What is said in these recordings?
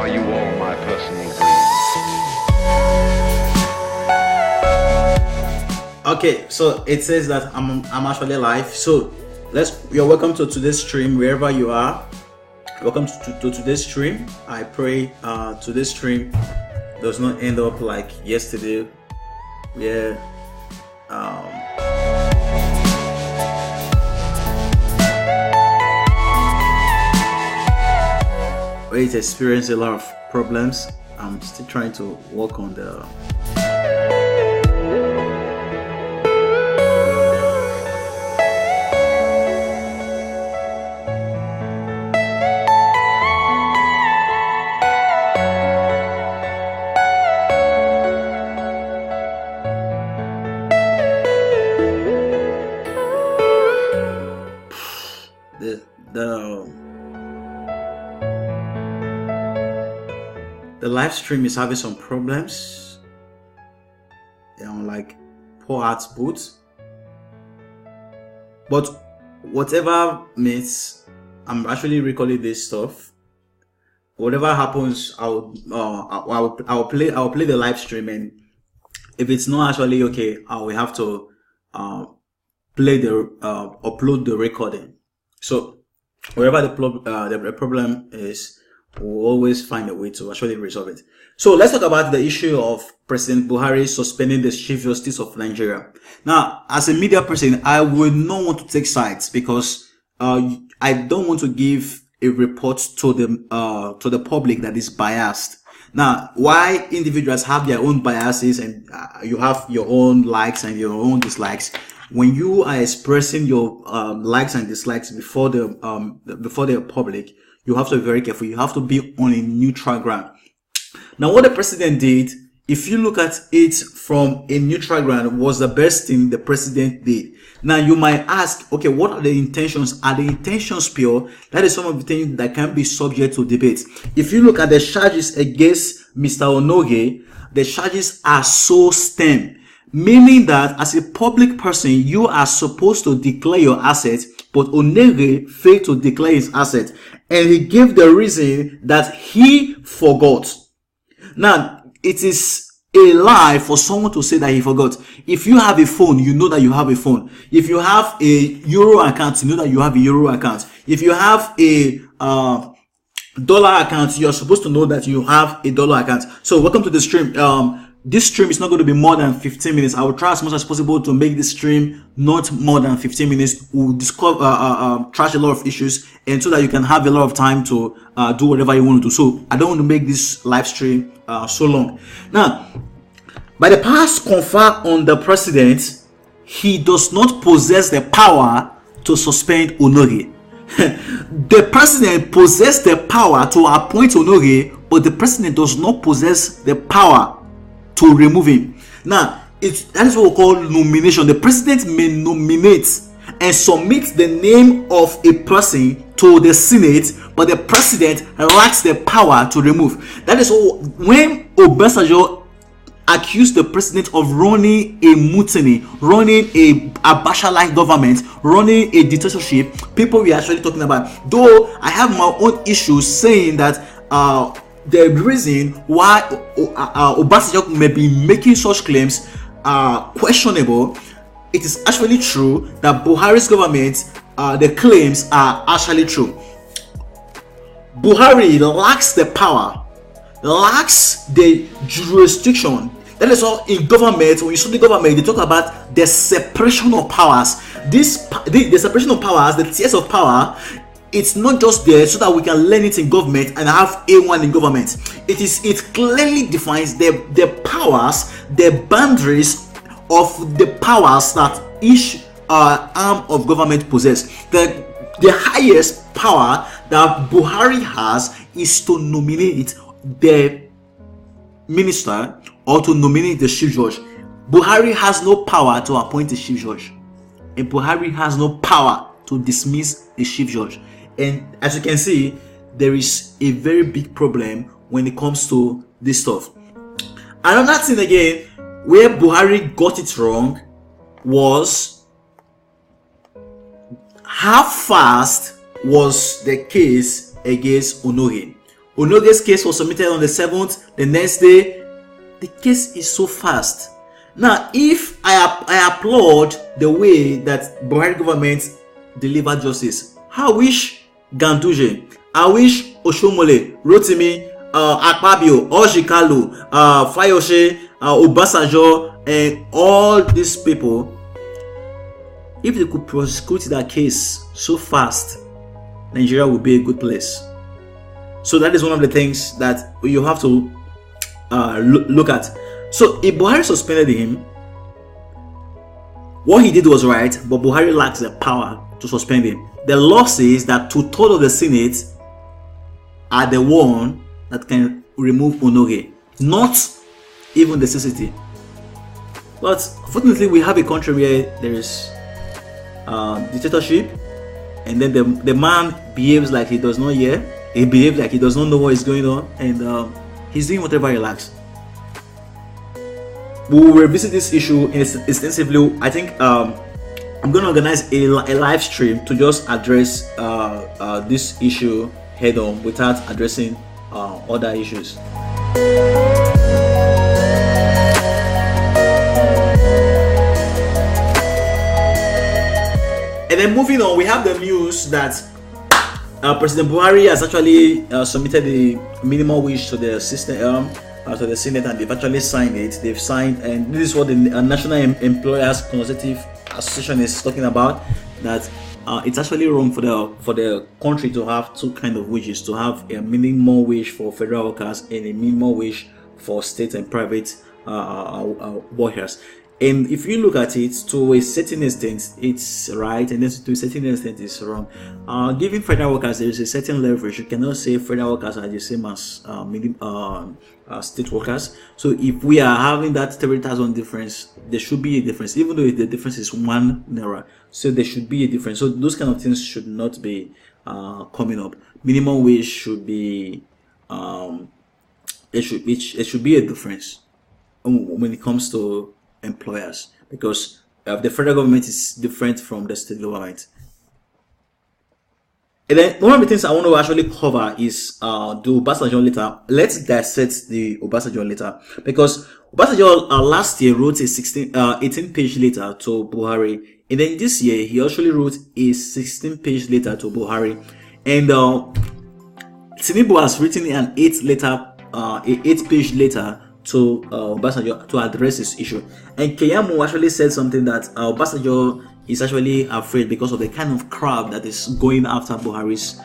are you all my personal dreams? Okay, so it says that I'm actually live. So you're welcome to today's stream wherever you are. Welcome to today's stream. I pray today's stream does not end up like yesterday, where it experienced a lot of problems. I'm still trying to work on the live stream is having some problems, like poor output, but whatever means, I'm actually recording this stuff. Whatever happens, I'll play the live stream, and if it's not actually okay, I will have to upload the recording. So wherever the problem is, we'll always find a way to actually resolve it. So let's talk about the issue of President Buhari suspending the Chief Justice of Nigeria. Now, as a media person, I would not want to take sides because I don't want to give a report to the public that is biased. Now, why individuals have their own biases and you have your own likes and your own dislikes, when you are expressing your likes and dislikes before the public, you have to be very careful. You have to be on a neutral ground. Now, what the president did, if you look at it from a neutral ground, was the best thing the president did. Now, you might ask, okay, what are the intentions? Are the intentions pure? That is some of the things that can be subject to debate. If you look at the charges against Mr. Onnoghen, the charges are so stern, meaning that as a public person, you are supposed to declare your assets, but Onnoghen failed to declare his asset, and he gave the reason that he forgot. Now, it is a lie for someone to say that he forgot. If you have a phone, you know that you have a phone. If you have a euro account, you know that you have a euro account. If you have a dollar account, you're supposed to know that you have a dollar account. So welcome to the stream. This stream is not going to be more than 15 minutes. I will try as much as possible to make this stream not more than 15 minutes. We'll discuss, trash a lot of issues, and so that you can have a lot of time to do whatever you want to do. So I don't want to make this live stream so long. Now, by the powers conferred on the president, he does not possess the power to suspend Onnoghen. The president possesses the power to appoint Onnoghen, but the president does not possess the power to remove him. Now, that is what we call nomination. The president may nominate and submit the name of a person to the Senate, but the president lacks the power to remove. That is when Obansajo accused the president of running a mutiny, running a Abacha-like government, running a dictatorship. People we are actually talking about. Though I have my own issues saying that the reason why Obansajo may be making such claims are questionable. It is actually true that Buhari's government, the claims are actually true. Buhari lacks the power, lacks the jurisdiction. That is all in government. When you study government, they talk about the separation of powers. The separation of powers, the tiers of power, it's not just there so that we can learn it in government and have A1 in government. It clearly defines the powers, the boundaries of the powers that each arm of government possess. The highest power that Buhari has is to nominate the minister or to nominate the chief judge. Buhari has no power to appoint a chief judge, and Buhari has no power to dismiss a chief judge. And as you can see, there is a very big problem when it comes to this stuff. Another thing again, where Buhari got it wrong was how fast was the case against Onnoghen. Onnoghen's case was submitted on the 7th. The next day, the case is so fast. Now, if I applaud the way that Buhari government delivered justice, I wish Ganduje, I wish Oshomole, Rotimi, Akpabio, Oshikalu, Fayose, Obansajo, and all these people, if they could prosecute that case so fast, Nigeria would be a good place. So that is one of the things that you have to look at. So if Buhari suspended him, what he did was right, but Buhari lacks the power to suspend him. The law says that 2/3 of the Senate are the one that can remove Onnoghen, not even the CCT. But fortunately, we have a country where there is dictatorship, and then the man behaves like he does not hear. He behaves like he does not know what is going on, and he's doing whatever he likes. We will revisit this issue extensively. I think I'm going to organize a live stream to just address this issue head on without addressing other issues. And then moving on, we have the news that President Buhari has actually submitted the minimum wage to the system, to the Senate, and they've actually signed it. They've signed, and this is what the National Employers Consultative Association is talking about. That it's actually wrong for the country to have two kind of wages, to have a minimum wage for federal workers and a minimum wage for state and private workers. And if you look at it, to a certain extent, it's right, and then to a certain extent, it's wrong. Giving federal workers, there is a certain leverage. You cannot say federal workers are the same as state workers. So if we are having that 30,000 difference, there should be a difference, even though the difference is 1 naira. So there should be a difference. So those kind of things should not be coming up. Minimum wage should be it should be a difference when it comes to employers, because the federal government is different from the state government. And then one of the things I want to actually cover is the Obansajo letter. Let's dissect the Obansajo letter, because Obansajo last year wrote a 18-page letter to Buhari, and then this year he actually wrote a 16-page letter to Buhari, and Tinubu has written an 8-page letter to Obansajo to address this issue. And Keyamo actually said something that Obansajo is actually afraid because of the kind of crowd that is going after Buhari's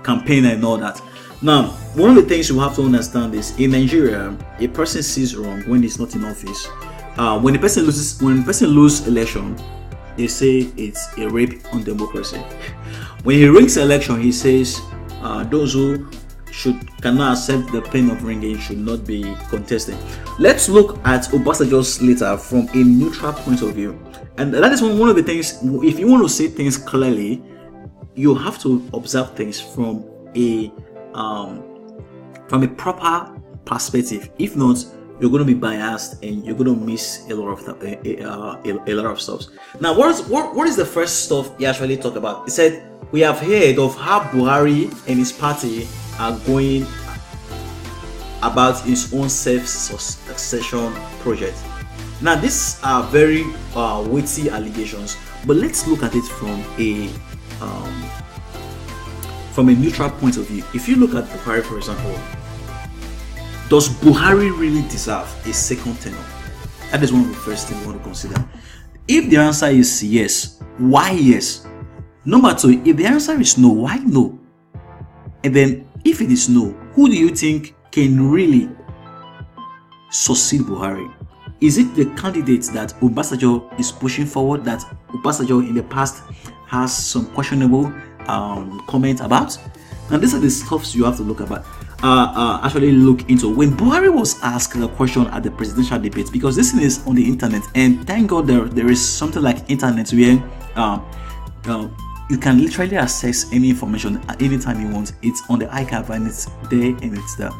campaign and all that. Now, one of the things you have to understand is in Nigeria, a person sees wrong when he's not in office. When a person loses election, they say it's a rape on democracy. When he rings election, he says those who cannot accept the pain of ringing should not be contesting. Let's look at Obansajo's letter from a neutral point of view, and that is one of the things. If you want to say things clearly, you have to observe things from a proper perspective. If not, you're going to be biased and you're going to miss a lot of stuff. Now, what is the first stuff he actually talked about? He said, we have heard of how Buhari and his party are going about his own self-succession project. Now, these are very weighty allegations, but let's look at it from a neutral point of view. If you look at Buhari, for example, does Buhari really deserve a second tenure? That is one of the first things we want to consider. If the answer is yes, why yes? Number two, if the answer is no, why no? And then if it is no, who do you think can really succeed Buhari? Is it the candidate that Obansajo is pushing forward, that Obansajo in the past has some questionable comment about? And these are the stuffs you have to look into. When Buhari was asked the question at the presidential debate, because this thing is on the internet, and thank God there is something like internet where you can literally access any information at any time you want. It's on the archive and it's there and it's there.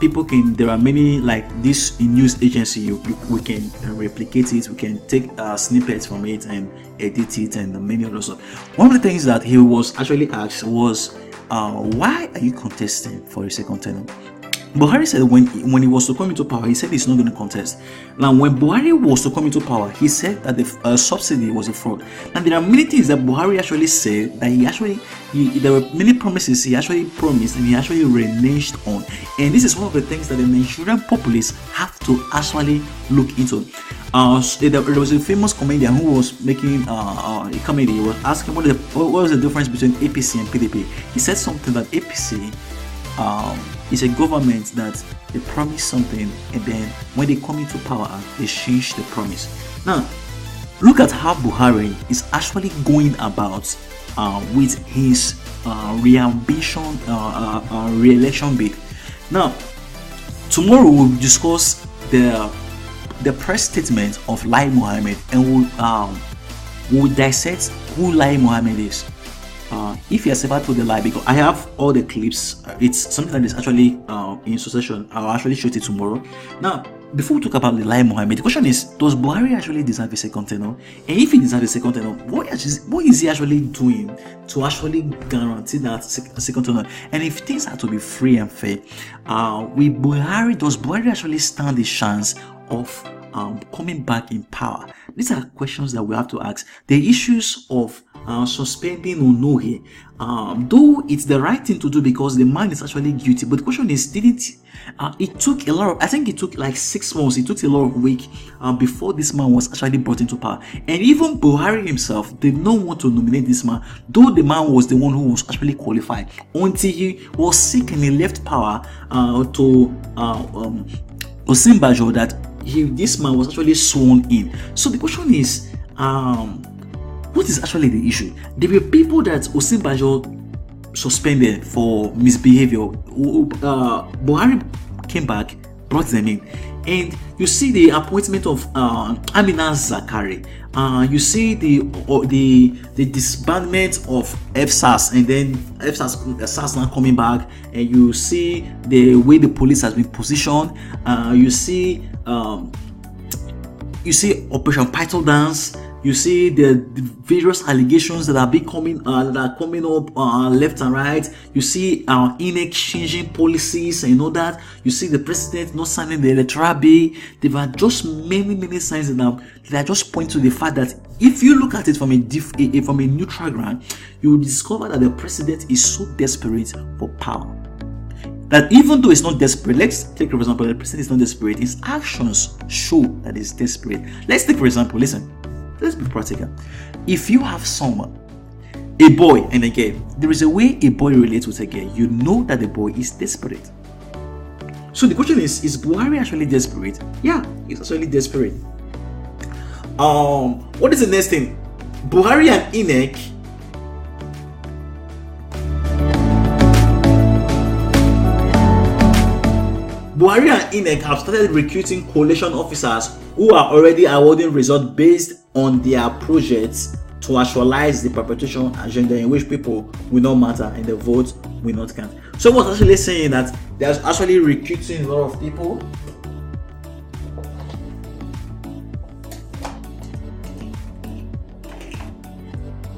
People can, there are many like this in news agency, we can replicate it, we can take snippets from it and edit it and many other stuff. One of the things that he was actually asked was, why are you contesting for a second term? Buhari said when he was to come into power, he said he's not going to contest. Now, when Buhari was to come into power, he said that the subsidy was a fraud. And there are many things that Buhari actually said that there were many promises he actually promised and he actually reneged on. And this is one of the things that the Nigerian populace have to actually look into. There was a famous comedian who was making a comedy. He was asking what was the difference between APC and PDP. He said something that APC is a government that they promise something and then when they come into power they change the promise. Now look at how Buhari is actually going about with his re-ambition re-election bid. Now tomorrow we'll discuss the press statement of Lai Mohammed and we'll dissect who Lai Mohammed is. If you are ever told the lie, because I have all the clips, it's something that is actually in succession. I'll actually show it tomorrow. Now, before we talk about the Lai Mohammed, the question is, does Buhari actually deserve a second tenure? And if he deserves a second tenure, what is he actually doing to actually guarantee that second tenure? And if things are to be free and fair, with Buhari, does Buhari actually stand a chance of coming back in power? These are questions that we have to ask. The issues of suspending Onnoghen, though it's the right thing to do because the man is actually guilty, but the question is, it took a lot of, I think it took like 6 months, it took a lot of weeks before this man was actually brought into power. And even Buhari himself did not want to nominate this man, though the man was the one who was actually qualified, until he was sick and he left power to Obansajo that this man was actually sworn in. So the question is, what is actually the issue? There were people that Obansajo suspended for misbehavior. Buhari came back, brought them in, and you see the appointment of Amina Zakari. You see the disbandment of FSAS, and then FSAS now coming back, and you see the way the police has been positioned. You see Operation Python Dance. You see the various allegations that are coming up left and right. You see INEC changing policies and all that. You see the president not signing the electoral bill. There are just many signs that just point to the fact that if you look at it from a neutral ground, you will discover that the president is so desperate for power that even though it's not desperate, let's take for example, the president is not desperate, his actions show that he's desperate. Let's take for example, listen. Let's be practical. If you have someone, a boy and a girl, there is a way a boy relates with a girl. You know that the boy is desperate. So the question is Buhari actually desperate? Yeah, he's actually desperate. What is the next thing? Buhari and INEC have started recruiting coalition officers who are already awarding results based on their projects to actualize the perpetuation agenda in which people will not matter and the vote will not count. So what's actually saying that there's actually recruiting a lot of people.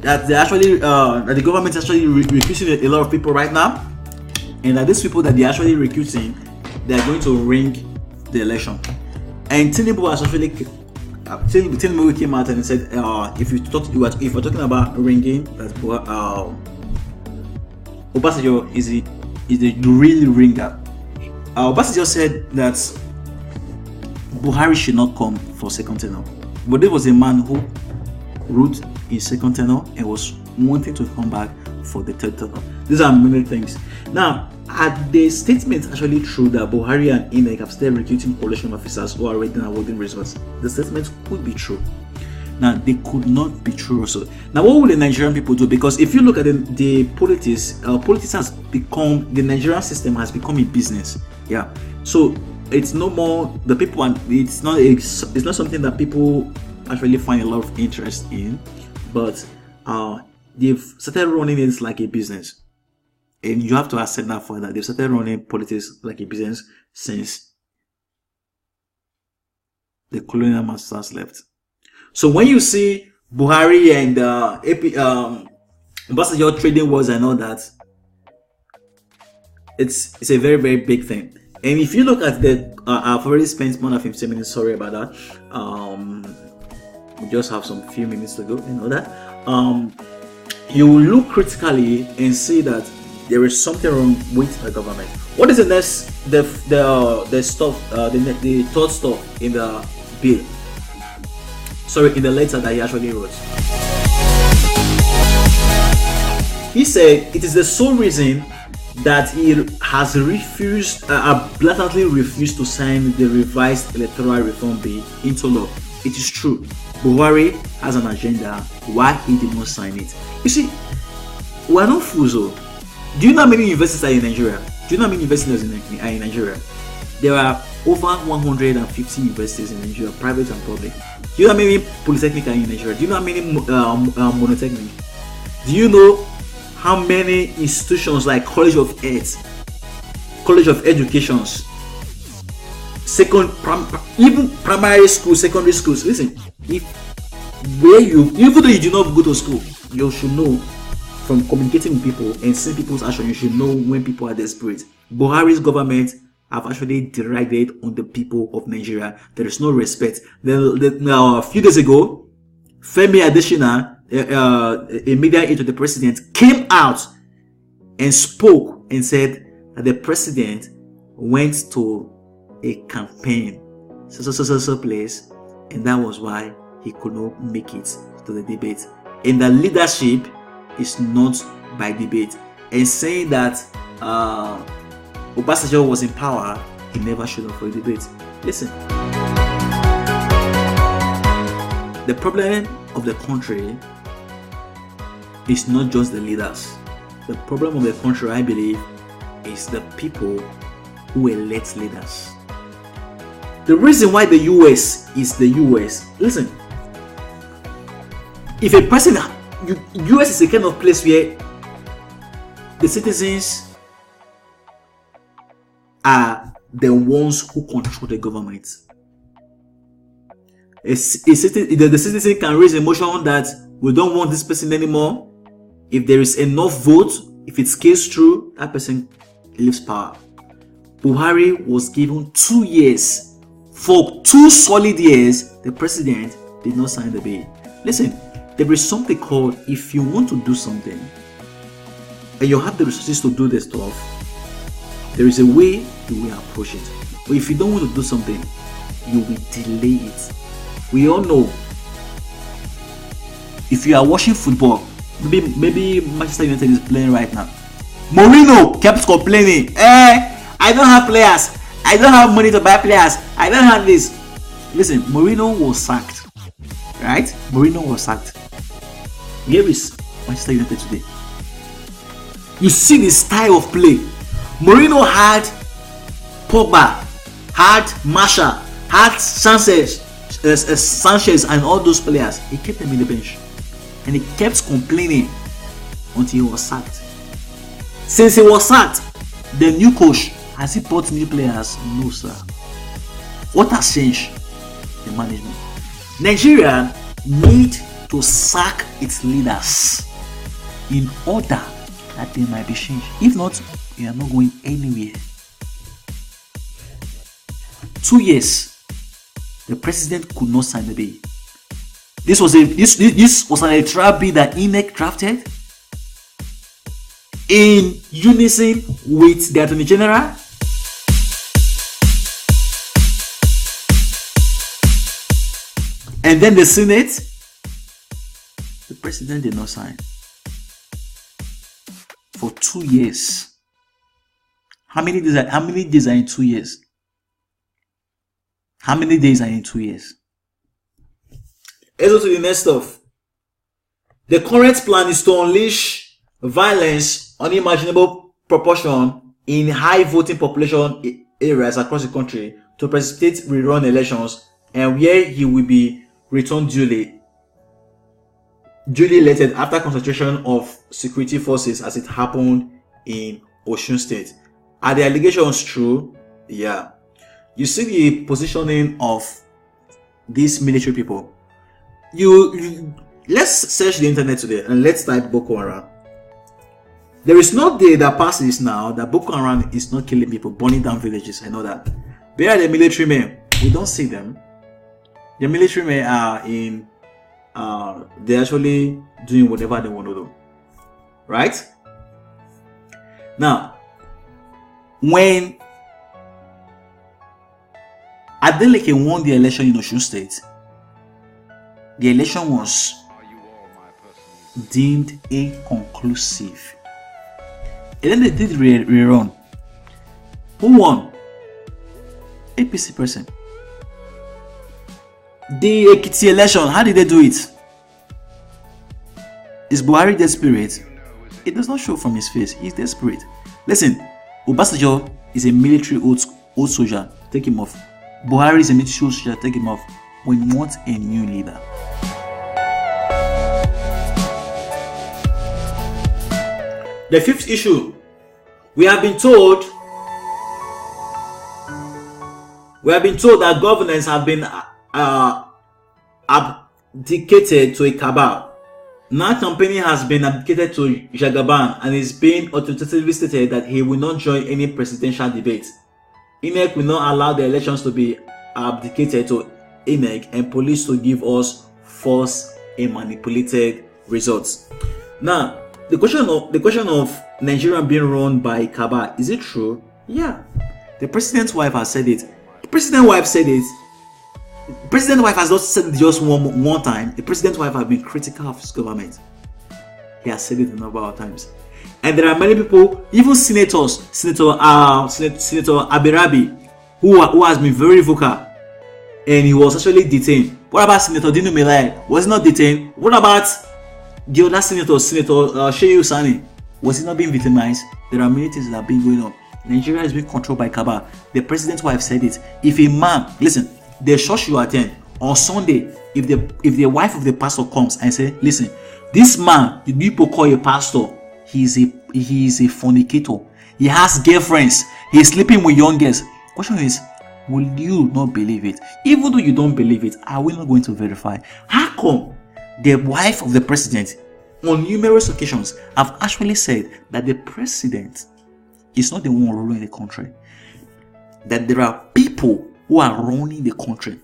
That they actually that the government is actually recruiting a lot of people right now, and that these people that they're actually recruiting, they are going to ring the election. And Tinubu has actually Tinubu came out and said, if we're talking about ringing, that Obansajo is the real ringer. Obansajo said that Buhari should not come for second tenure, but there was a man who wrote his second tenure and was wanting to come back for the third tenure. These are many things. Now, are the statements actually true that Buhari and INEC have started recruiting coalition officers who are already awarding results? The statements could be true. Now, they could not be true also. Now, what will the Nigerian people do? Because if you look at the politics has become, the Nigerian system has become a business. Yeah. So it's no more the people, and it's not something that people actually find a lot of interest in, but they've started running it like a business. And you have to accept that for that. They've started running politics like a business since the colonial masters left. So when you see Buhari and Obansajo trading wars and all that, it's a very, very big thing. And if you look at the, I've already spent more than 15 minutes. Sorry about that. We just have some few minutes to go. You know that. You look critically and see that there is something wrong with the government. What is the next, the stuff, the third stuff in the bill? Sorry, in the letter that he actually wrote. He said it is the sole reason that he has refused, blatantly refused to sign the revised electoral reform bill into law. It is true, Buhari has an agenda why he did not sign it. You see, we are not fools. Do you know how many universities are in Nigeria? Do you know how many universities are in Nigeria? There are over 150 universities in Nigeria, private and public. Do you know how many polytechnics are in Nigeria? Do you know how many monotechnics? Do you know how many institutions like College of Health, College of Educations, even primary schools, secondary schools? Listen, even though you do not go to school, you should know from communicating with people and seeing people's action. You should know when people are desperate. Buhari's government have actually derided on the people of Nigeria. There is no respect. A few days ago, Femi Adesina, a media aide to the president, came out and spoke and said that the president went to a campaign so place, and that was why he could not make it to the debate. And the leadership is not by debate. And saying that Obansajo was in power, he never showed up for a debate. Listen, the problem of the country is not just the leaders. The problem of the country, I believe, is the people who elect leaders. The reason why the US is the US, listen, if a person, US is a kind of place where the citizens are the ones who control the government. The citizen can raise a motion that we don't want this person anymore. If there is enough vote, if it scales through, that person leaves power. Buhari was given 2 years. For 2 solid years, the president did not sign the bill. Listen, there is something called, if you want to do something and you have the resources to do this stuff, there is a way you will approach it. But if you don't want to do something, you will delay it. We all know, if you are watching football, maybe Manchester United is playing right now. Mourinho kept complaining, I don't have players, I don't have money to buy players, I don't have this. Listen, Mourinho was sacked, right? Mourinho was sacked. Here is Manchester United today. You see the style of play. Mourinho had Pogba, had Martial, had Sanchez and all those players. He kept them in the bench, and he kept complaining until he was sacked. Since he was sacked, the new coach, has he brought new players? No, sir. What has changed? The management. Nigeria need to sack its leaders in order that they might be changed. If not, we are not going anywhere. 2 years, the president could not sign the bill. This was an electoral bill that INEC drafted in unison with the Attorney General. And then the Senate, the president did not sign. For 2 years. How many days are in 2 years? How many days are in 2 years? Let's go to the next stuff. The current plan is to unleash violence unimaginable proportion in high voting population areas across the country to precipitate rerun elections, and where he will be returned duly elected after concentration of security forces, as it happened in Osun State. Are the allegations true? Yeah. You see the positioning of these military people. Let's search the internet today and let's type Boko Haram. There is no day that passes now that Boko Haram is not killing people, burning down villages. I know that. Where are the military men? We don't see them. The military men are in. They're actually doing whatever they want to do. Right? Now, when Adeleke won the election in Osun State, the election was deemed inconclusive. And then they did rerun. Who won? APC person. The Ekiti election, how did they do it? Is Buhari desperate? It does not show from his face. He's desperate. Listen, Obansajo is a military old soldier. Take him off. Buhari is a military old soldier. Take him off. We want a new leader. The fifth issue, we have been told that governance have been abdicated to a cabal. Now campaigning has been abdicated to Jagaban and is being authoritatively stated that he will not join any presidential debate. INEC will not allow the elections to be abdicated to INEC and police to give us false and manipulated results. Now, the question of Nigeria being run by cabal, is it true? Yeah. The president's wife has said it. The president's wife said it. The president's wife has not said it just one time. The president's wife has been critical of his government. He has said it a number of times. And there are many people, even senators, Senator Abirabi, who has been very vocal, and he was actually detained. What about Senator Dinu Melai? Was he not detained? What about the other Senator Shehu Sani? Was he not being victimized? There are many things that are being going on. Nigeria is being controlled by cabal. The president's wife said it. If a man, listen, the church you attend on Sunday, if the wife of the pastor comes and say, listen, this man, the people call a pastor, he is a fornicator. He has girlfriends. He is sleeping with young girls. Question is, will you not believe it? Even though you don't believe it, are we not going to verify? How come the wife of the president on numerous occasions have actually said that the president is not the one ruling the country? That there are people who are running the country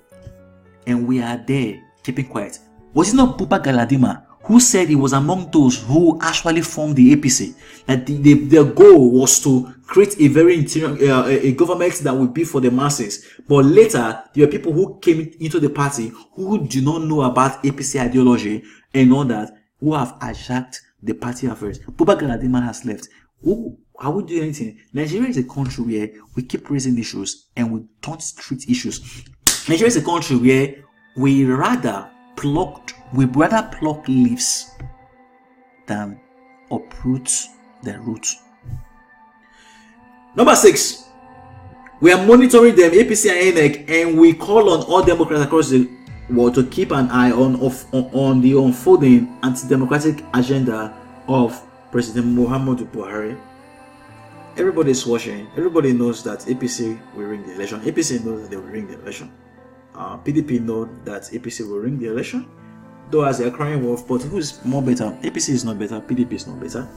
and we are there keeping quiet. Was it not Buba Galadima who said he was among those who actually formed the APC? That their goal was to create a very a government that would be for the masses. But later, there were people who came into the party who do not know about APC ideology and all that, who have hijacked the party affairs. Buba Galadima has left. Are we doing anything? Nigeria is a country where we keep raising issues and we don't treat issues. Nigeria is a country where we rather pluck leaves than uproot the roots. Number 6, we are monitoring them, APC and INEC, and we call on all Democrats across the world to keep an eye on the unfolding anti-democratic agenda of President Muhammadu Buhari. Everybody is watching. Everybody knows that APC will ring the election. APC knows that they will ring the election. PDP know that APC will ring the election. Though as they are crying wolf, but who is more better? APC is not better. PDP is not better.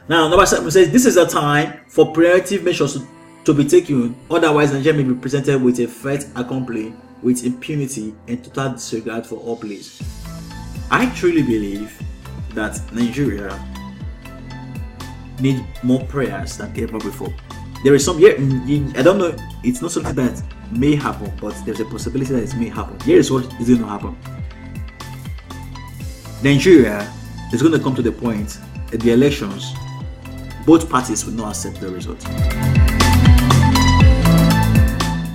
Now, number 7 says this is a time for preemptive measures to be taken. Otherwise, Nigeria may be presented with a fait accompli with impunity and total disregard for all police. I truly believe that Nigeria need more prayers than ever before. There is some, I don't know, it's not something that may happen, but there's a possibility that it may happen. Here is what is going to happen. Nigeria is going to come to the point at the elections, both parties will not accept the result.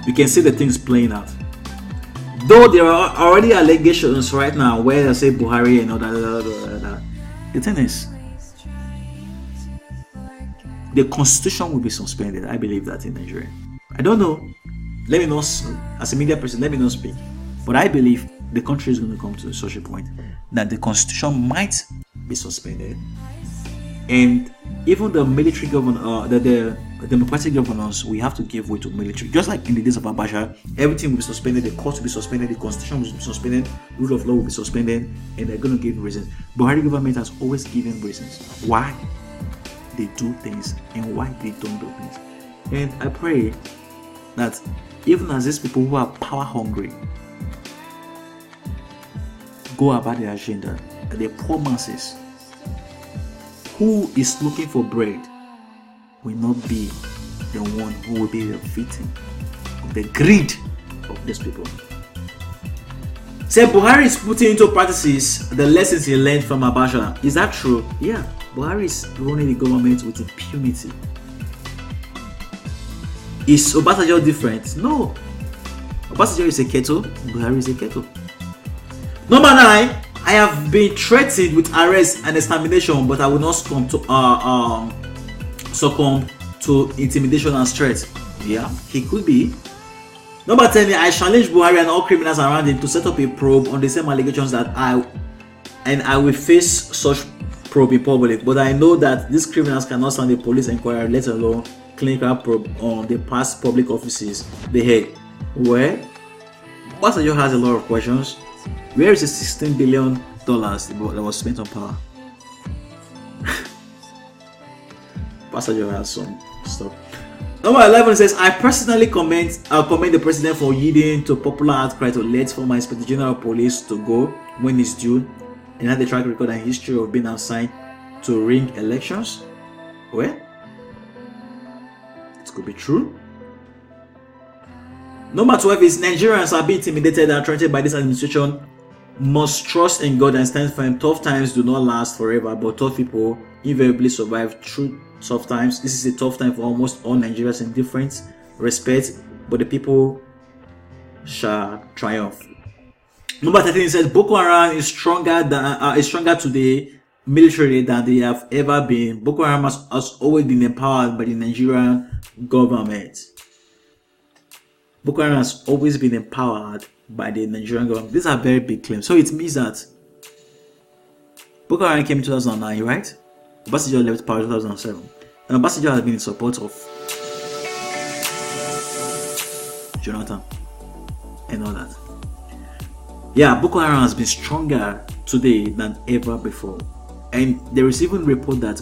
You can see the things playing out. Though there are already allegations right now where they say Buhari and all that. The thing is, the constitution will be suspended. I believe that in Nigeria. I don't know. Let me not, as a media person, let me not speak. But I believe the country is going to come to such a point that the constitution might be suspended and even the military governor, the democratic governors, we have to give way to military. Just like in the days of Abacha, everything will be suspended, the court will be suspended, the constitution will be suspended, rule of law will be suspended, and they're going to give reasons. Buhari government has always given reasons why they do things and why they don't do things. And I pray that even as these people who are power hungry go about their agenda, the poor masses who is looking for bread will not be the one who will be the victim of the greed of these people. Say Buhari is putting into practices the lessons he learned from Abacha. Is that true? Yeah, Buhari is running the government with impunity. Is Obansajo different? No. Obansajo is a kettle, Buhari is a kettle. Number 9. I have been threatened with arrest and extermination, but I will not succumb to intimidation and threat. Yeah, he could be. Number 10, I challenge Buhari and all criminals around him to set up a probe on the same allegations that I will face such probe in public. But I know that these criminals cannot stand a police inquiry, let alone clinical probe on the past public offices they had. Where Obansajo has a lot of questions. Where is the $16 billion that was spent on power? Obansajo has some stuff. Number 11 says, I personally commend the president for yielding to popular outcry to let former Inspector General of Police to go when it's due and had the track record and history of being assigned to ring elections. Well, it could be true. Number 12 is Nigerians are being intimidated and threatened by this administration. Must trust in God and stand firm. Tough times do not last forever, but tough people invariably survive through tough times. This is a tough time for almost all Nigerians in different respects, but the people shall triumph. Number 13 says Boko Haram is stronger today militarily than they have ever been. Boko Haram has always been empowered by the Nigerian government. Boko Haram has always been empowered by the Nigerian government. These are very big claims. So it means that Boko Haram came in 2009, right? Obansajo left power in 2007. And Obansajo has been in support of Jonathan and all that. Yeah, Boko Haram has been stronger today than ever before. And there is even report that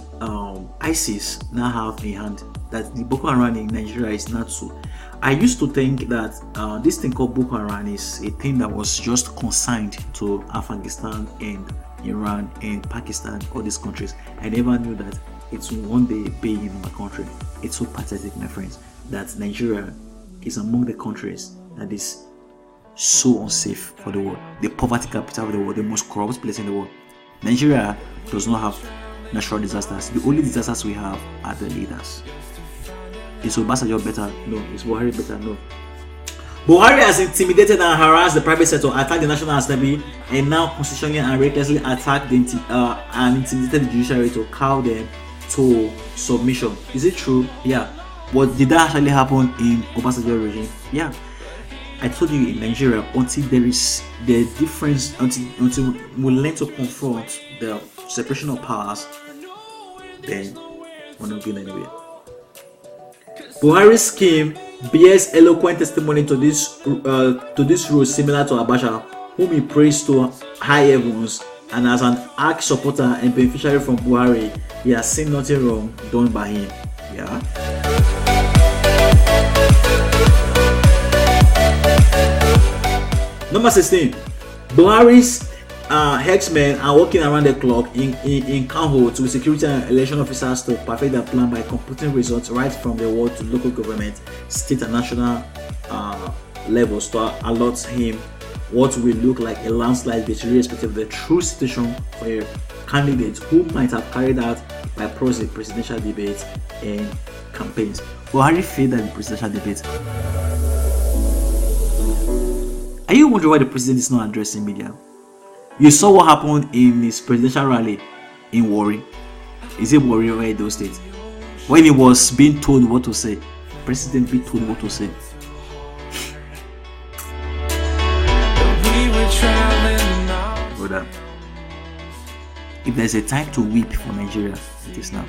ISIS now have a hand, that the Boko Haram in Nigeria is not so. I used to think that this thing called Boko Haram is a thing that was just consigned to Afghanistan and Iran and Pakistan, all these countries. I never knew that it will one day be in my country. It's so pathetic, my friends, that Nigeria is among the countries that is so unsafe for the world, the poverty capital of the world, the most corrupt place in the world. Nigeria does not have natural disasters. The only disasters we have are the leaders. Is Obansajo better? No. Is Buhari better? No. Buhari has intimidated and harassed the private sector, attacked the National Assembly, and now constitutionally and recklessly attacked and intimidated the judiciary to cow them to submission. Is it true? Yeah. But did that actually happen in Obansajo regime? Yeah. I told you, in Nigeria, until there is the difference, until we learn to confront the separation of powers, then we're not going anywhere. Buhari's scheme bears eloquent testimony to this rule, similar to Abacha, whom he praised to high heavens, and as an arch supporter and beneficiary from Buhari, he has seen nothing wrong done by him. Yeah. Number 16. Buhari's X-Men are working around the clock in Kanho with security and election officers to perfect their plan by computing results right from the world to local government, state and national levels to allot him what will look like a landslide victory, irrespective of the true situation for a candidate who might have carried out by proxy presidential debates and campaigns. Buhari failed at the presidential debate. Are you wondering why the president is not addressing media? You saw what happened in his presidential rally in Warri. Is it Warri or Edo State? When he was being told what to say, president being told what to say. Brother, if there's a time to weep for Nigeria, it is now.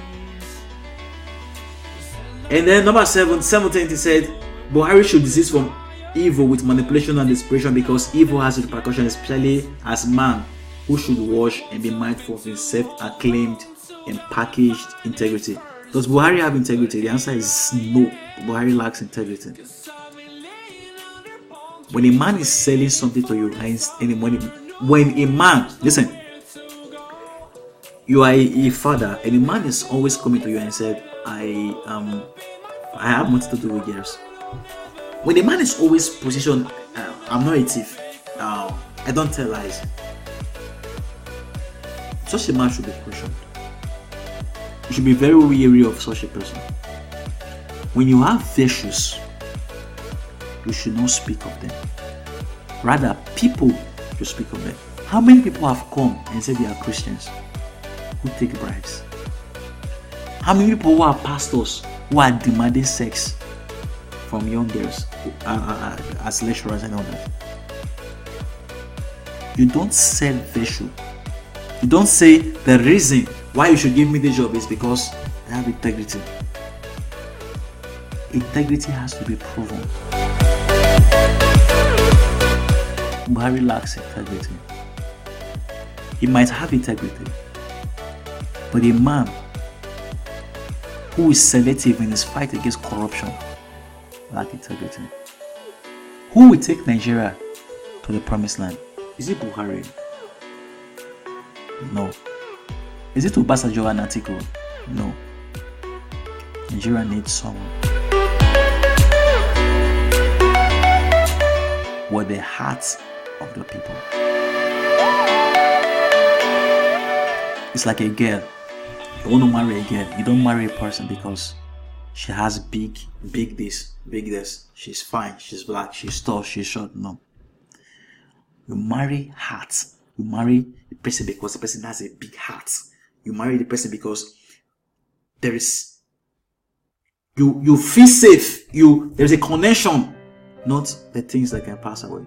And then number 17, he said, Buhari should desist from evil with manipulation and desperation because evil has repercussions, especially as man who should wash and be mindful of his self-acclaimed and packaged integrity. Does Buhari have integrity? The answer is no. Buhari lacks integrity. When a man is selling something to you, when a man, listen, you are a father, and a man is always coming to you and said, I have nothing to do with girls. When a man is always positioned, I'm not a thief, I don't tell lies, such a man should be questioned. You should be very wary of such a person. When you have virtues, you should not speak of them. Rather, people should speak of them. How many people have come and said they are Christians who take bribes? How many people who are pastors who are demanding sex from young girls as lecturers and all that? You don't sell virtue. You don't say the reason why you should give me the job is because I have integrity. Integrity has to be proven. Buhari lacks integrity. He might have integrity, but a man who is selective in his fight against corruption lacks integrity. Who will take Nigeria to the promised land? Is it Buhari? No. Is it Obansajo and Atiku? No. Nigeria needs someone with the hearts of the people. It's like a girl. You want to marry a girl. You don't marry a person because she has big this. She's fine. She's black. She's tall. She's short. No. You marry hearts. You marry the person because the person has a big heart. You marry the person because there is you feel safe. There's a connection, not the things that can pass away.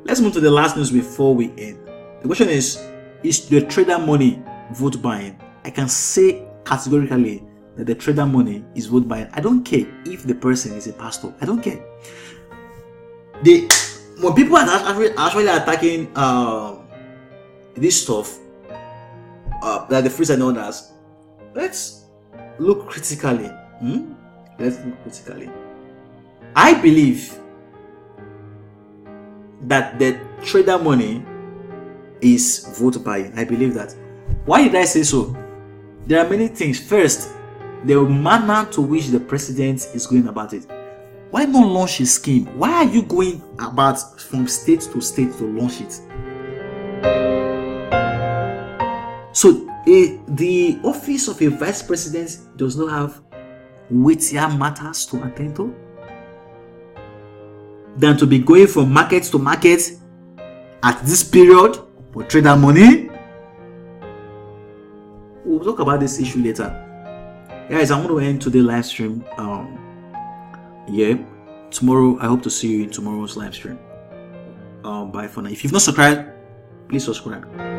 Let's move to the last news before we end. The question is the trader money vote buying? I can say categorically that the trader money is vote buying. I don't care if the person is a pastor. I don't care. When people are actually attacking this stuff, like the fruits and others, let's look critically. Let's look critically. I believe that the trader money is vote buying. I believe that. Why did I say so? There are many things. First, the manner to which the president is going about it. Why not launch a scheme? Why are you going about from state to state to launch it? So the office of a vice president does not have weightier matters to attend to than to be going from market to market at this period for trader money. We'll talk about this issue later. Guys, I'm going to end today's live stream. Tomorrow I hope to see you in tomorrow's live stream. Bye for now. If you've not subscribed, please subscribe.